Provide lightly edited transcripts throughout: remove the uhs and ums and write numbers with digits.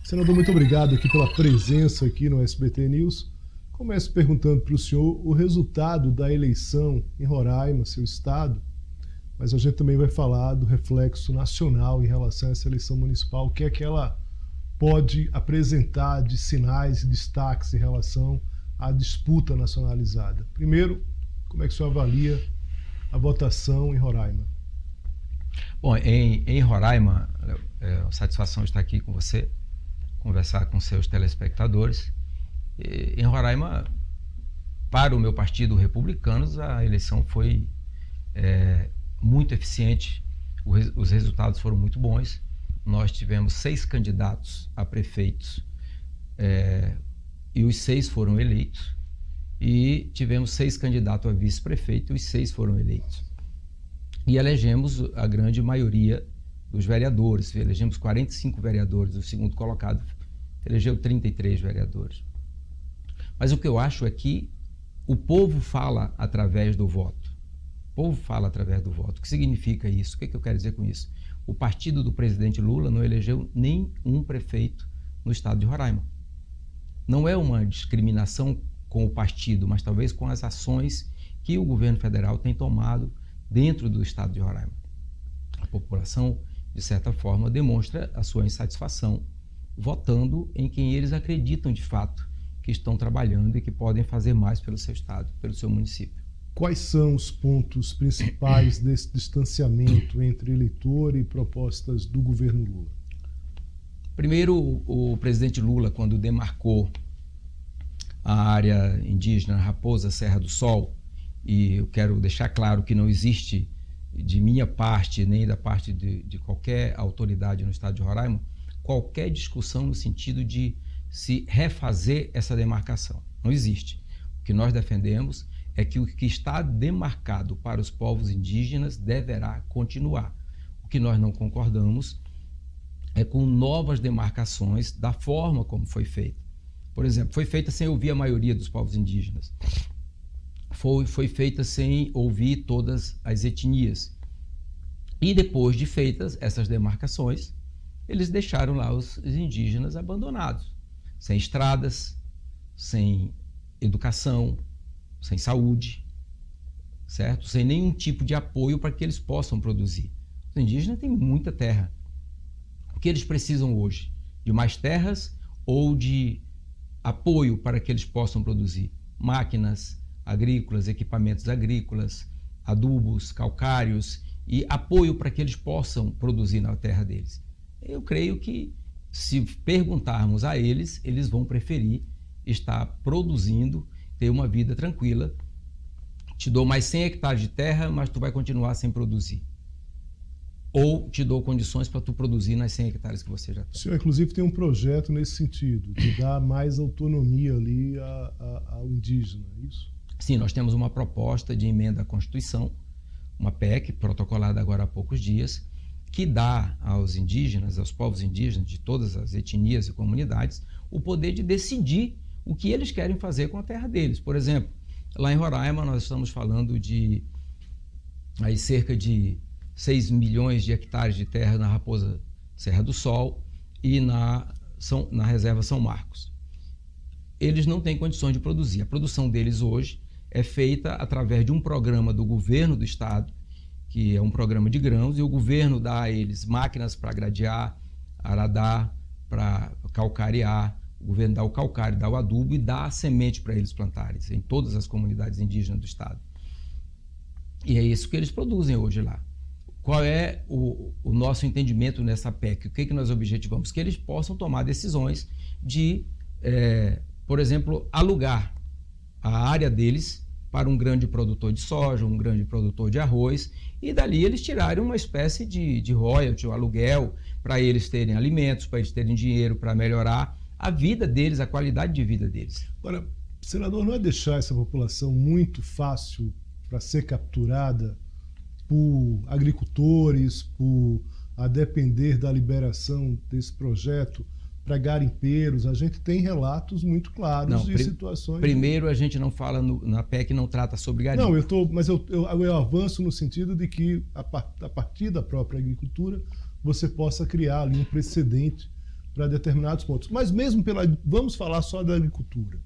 Senador, muito obrigado aqui pela presença aqui no SBT News. Começo perguntando para o senhor o resultado da eleição em Roraima, seu estado, mas a gente também vai falar do reflexo nacional em relação a essa eleição municipal, o que é que ela pode apresentar de sinais e destaques em relação à disputa nacionalizada. Primeiro, como é que o senhor avalia a votação em Roraima? Bom, em Roraima, satisfação estar aqui com você, conversar com seus telespectadores. Em Roraima, para o meu partido, Republicanos, a eleição foi muito eficiente, os resultados foram muito bons. Nós tivemos 6 candidatos a prefeitos e os 6 foram eleitos, e tivemos 6 candidatos a vice-prefeito e os 6 foram eleitos. E elegemos a grande maioria dos vereadores, elegemos 45 vereadores, o segundo colocado elegeu 33 vereadores. Mas o que eu acho é que o povo fala através do voto. O povo fala através do voto. O que significa isso? O que eu quero dizer com isso? O partido do presidente Lula não elegeu nem um prefeito no estado de Roraima. Não é uma discriminação com o partido, mas talvez com as ações que o governo federal tem tomado dentro do estado de Roraima. A população, de certa forma, demonstra a sua insatisfação votando em quem eles acreditam de fato que estão trabalhando e que podem fazer mais pelo seu estado, pelo seu município. Quais são os pontos principais desse distanciamento entre eleitor e propostas do governo Lula? Primeiro, o presidente Lula, quando demarcou a área indígena Raposa Serra do Sol, e eu quero deixar claro que não existe de minha parte, nem da parte de qualquer autoridade no estado de Roraima, qualquer discussão no sentido de se refazer essa demarcação. Não existe. O que nós defendemos é que o que está demarcado para os povos indígenas deverá continuar. O que nós não concordamos é com novas demarcações da forma como foi feita. Por exemplo, foi feita sem ouvir a maioria dos povos indígenas. Foi feita sem ouvir todas as etnias. E depois de feitas essas demarcações, eles deixaram lá os indígenas abandonados, sem estradas, sem educação, sem saúde, certo? Sem nenhum tipo de apoio para que eles possam produzir. Os indígenas têm muita terra. O que eles precisam hoje? De mais terras ou de apoio para que eles possam produzir? Máquinas agrícolas, equipamentos agrícolas, adubos, calcários e apoio para que eles possam produzir na terra deles. Eu creio que, se perguntarmos a eles, eles vão preferir estar produzindo, ter uma vida tranquila. Te dou mais 100 hectares de terra, mas tu vai continuar sem produzir. Ou te dou condições para tu produzir nas 100 hectares que você já tem. O senhor, inclusive, tem um projeto nesse sentido, de dar mais autonomia ali ao indígena, é isso? Sim, nós temos uma proposta de emenda à Constituição, uma PEC, protocolada agora há poucos dias, que dá aos indígenas, aos povos indígenas de todas as etnias e comunidades, o poder de decidir o que eles querem fazer com a terra deles. Por exemplo, lá em Roraima nós estamos falando de aí, cerca de 6 milhões de hectares de terra na Raposa Serra do Sol e na reserva São Marcos. Eles não têm condições de produzir. A produção deles hoje é feita através de um programa do governo do estado, que é um programa de grãos, e o governo dá a eles máquinas para gradear, aradar, para calcarear, o governo dá o calcário, dá o adubo e dá a semente para eles plantarem em todas as comunidades indígenas do estado. E é isso que eles produzem hoje lá. Qual é o nosso entendimento nessa PEC? O que nós objetivamos? Que eles possam tomar decisões de, por exemplo, alugar a área deles para um grande produtor de soja, um grande produtor de arroz, e dali eles tirarem uma espécie de royalty, um aluguel, para eles terem alimentos, para eles terem dinheiro, para melhorar a vida deles, a qualidade de vida deles. Agora, senador, não é deixar essa população muito fácil para ser capturada por agricultores, a depender da liberação desse projeto para garimpeiros? A gente tem relatos muito claros de situações... Primeiro, a gente não fala, na PEC não trata sobre garimpo. Não, mas eu avanço no sentido de que, a partir da própria agricultura, você possa criar ali um precedente para determinados pontos. Mas mesmo vamos falar só da agricultura.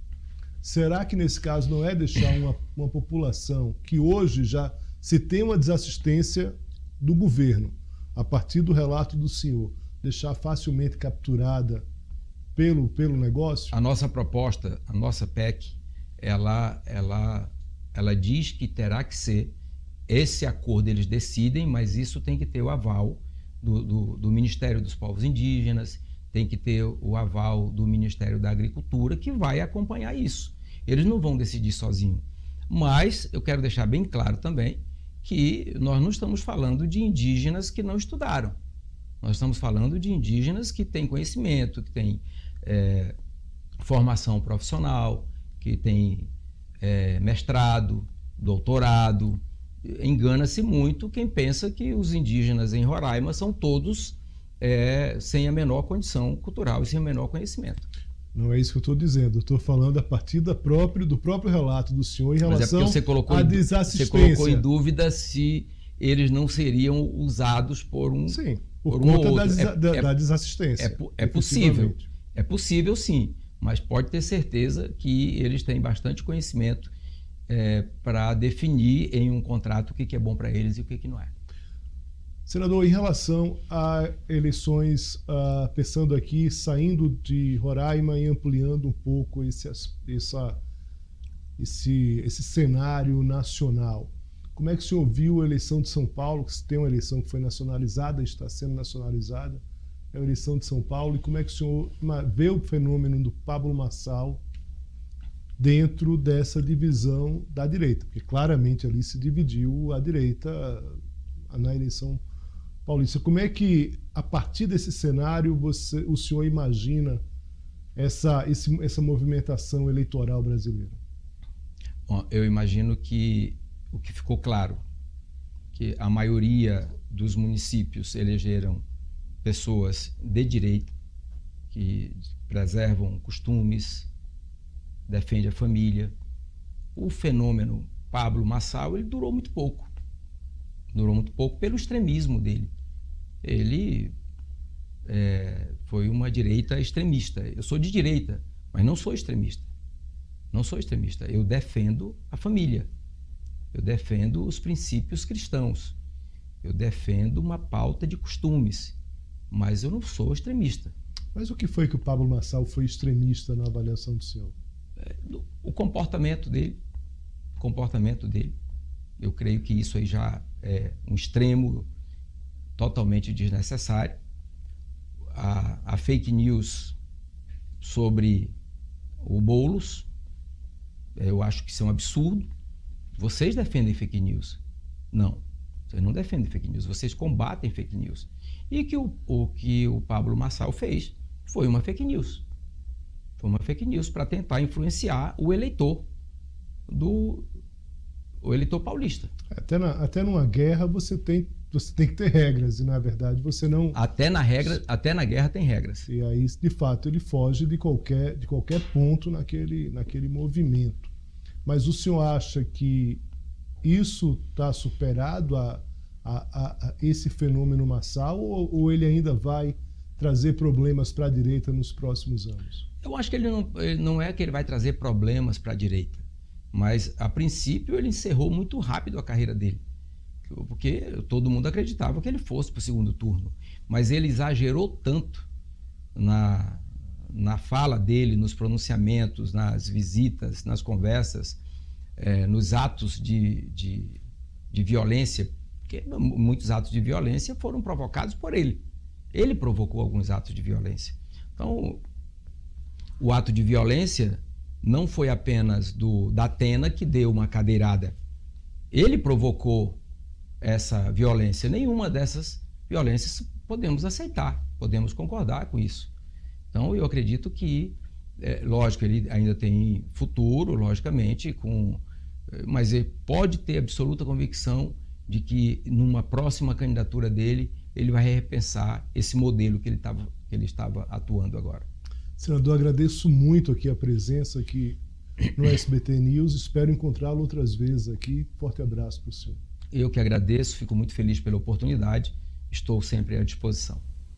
Será que nesse caso não é deixar uma população que hoje já se tem uma desassistência do governo, a partir do relato do senhor, deixar facilmente capturada pelo negócio? A nossa proposta, a nossa PEC, ela diz que terá que ser esse acordo, eles decidem, mas isso tem que ter o aval do Ministério dos Povos Indígenas, tem que ter o aval do Ministério da Agricultura, que vai acompanhar isso. Eles não vão decidir sozinhos. Mas eu quero deixar bem claro também que nós não estamos falando de indígenas que não estudaram. Nós estamos falando de indígenas que têm conhecimento, que têm formação profissional, que têm mestrado, doutorado. Engana-se muito quem pensa que os indígenas em Roraima são todos sem a menor condição cultural e sem o menor conhecimento. Não é isso que eu estou dizendo. Eu estou falando a partir do próprio relato do senhor em relação à desassistência. Você colocou em dúvida se eles não seriam usados por um... Sim, por conta da desassistência. É possível. É possível, sim. Mas pode ter certeza que eles têm bastante conhecimento para definir em um contrato o que é bom para eles e o que não é. Senador, em relação a eleições, pensando aqui, saindo de Roraima e ampliando um pouco esse cenário nacional, como é que o senhor viu a eleição de São Paulo, que tem uma eleição que foi nacionalizada, está sendo nacionalizada, é a eleição de São Paulo, e como é que o senhor vê o fenômeno do Pablo Marçal dentro dessa divisão da direita? Porque claramente ali se dividiu a direita na eleição paulista. Como é que, a partir desse cenário, o senhor imagina essa movimentação eleitoral brasileira? Bom, eu imagino que o que ficou claro, que a maioria dos municípios elegeram pessoas de direita, que preservam costumes, defendem a família. O fenômeno Pablo Marçal, ele durou muito pouco. Durou muito pouco pelo extremismo dele. Ele foi uma direita extremista. Eu sou de direita, mas não sou extremista. Não sou extremista. Eu defendo a família. Eu defendo os princípios cristãos. Eu defendo uma pauta de costumes. Mas eu não sou extremista. Mas o que foi que o Pablo Marçal foi extremista na avaliação do senhor? O comportamento dele. O comportamento dele. Eu creio que isso aí já é um extremo totalmente desnecessário. A fake news sobre o Boulos, eu acho que isso é um absurdo. Vocês defendem fake news? Não, vocês não defendem fake news, vocês combatem fake news. E que o que o Pablo Marçal fez foi uma fake news. Foi uma fake news para tentar influenciar o eleitor paulista. Até numa guerra você tem que ter regras, e na verdade você não... Até na guerra tem regras. E aí, de fato, ele foge de qualquer ponto naquele movimento. Mas o senhor acha que isso está superado a esse fenômeno Marçal, ou ele ainda vai trazer problemas para a direita nos próximos anos? Eu acho que ele não é que ele vai trazer problemas para a direita. Mas, a princípio, ele encerrou muito rápido a carreira dele, porque todo mundo acreditava que ele fosse para o segundo turno. Mas ele exagerou tanto na fala dele, nos pronunciamentos, nas visitas, nas conversas, nos atos de violência, porque muitos atos de violência foram provocados por ele. Ele provocou alguns atos de violência. Então, o ato de violência não foi apenas da Atena que deu uma cadeirada. Ele provocou essa violência. Nenhuma dessas violências podemos aceitar, podemos concordar com isso. Então, eu acredito que, lógico, ele ainda tem futuro, logicamente, mas ele pode ter absoluta convicção de que, numa próxima candidatura dele, ele vai repensar esse modelo que ele estava atuando agora. Senador, agradeço muito aqui a presença aqui no SBT News. Espero encontrá-lo outras vezes aqui. Forte abraço para o senhor. Eu que agradeço, fico muito feliz pela oportunidade. Estou sempre à disposição.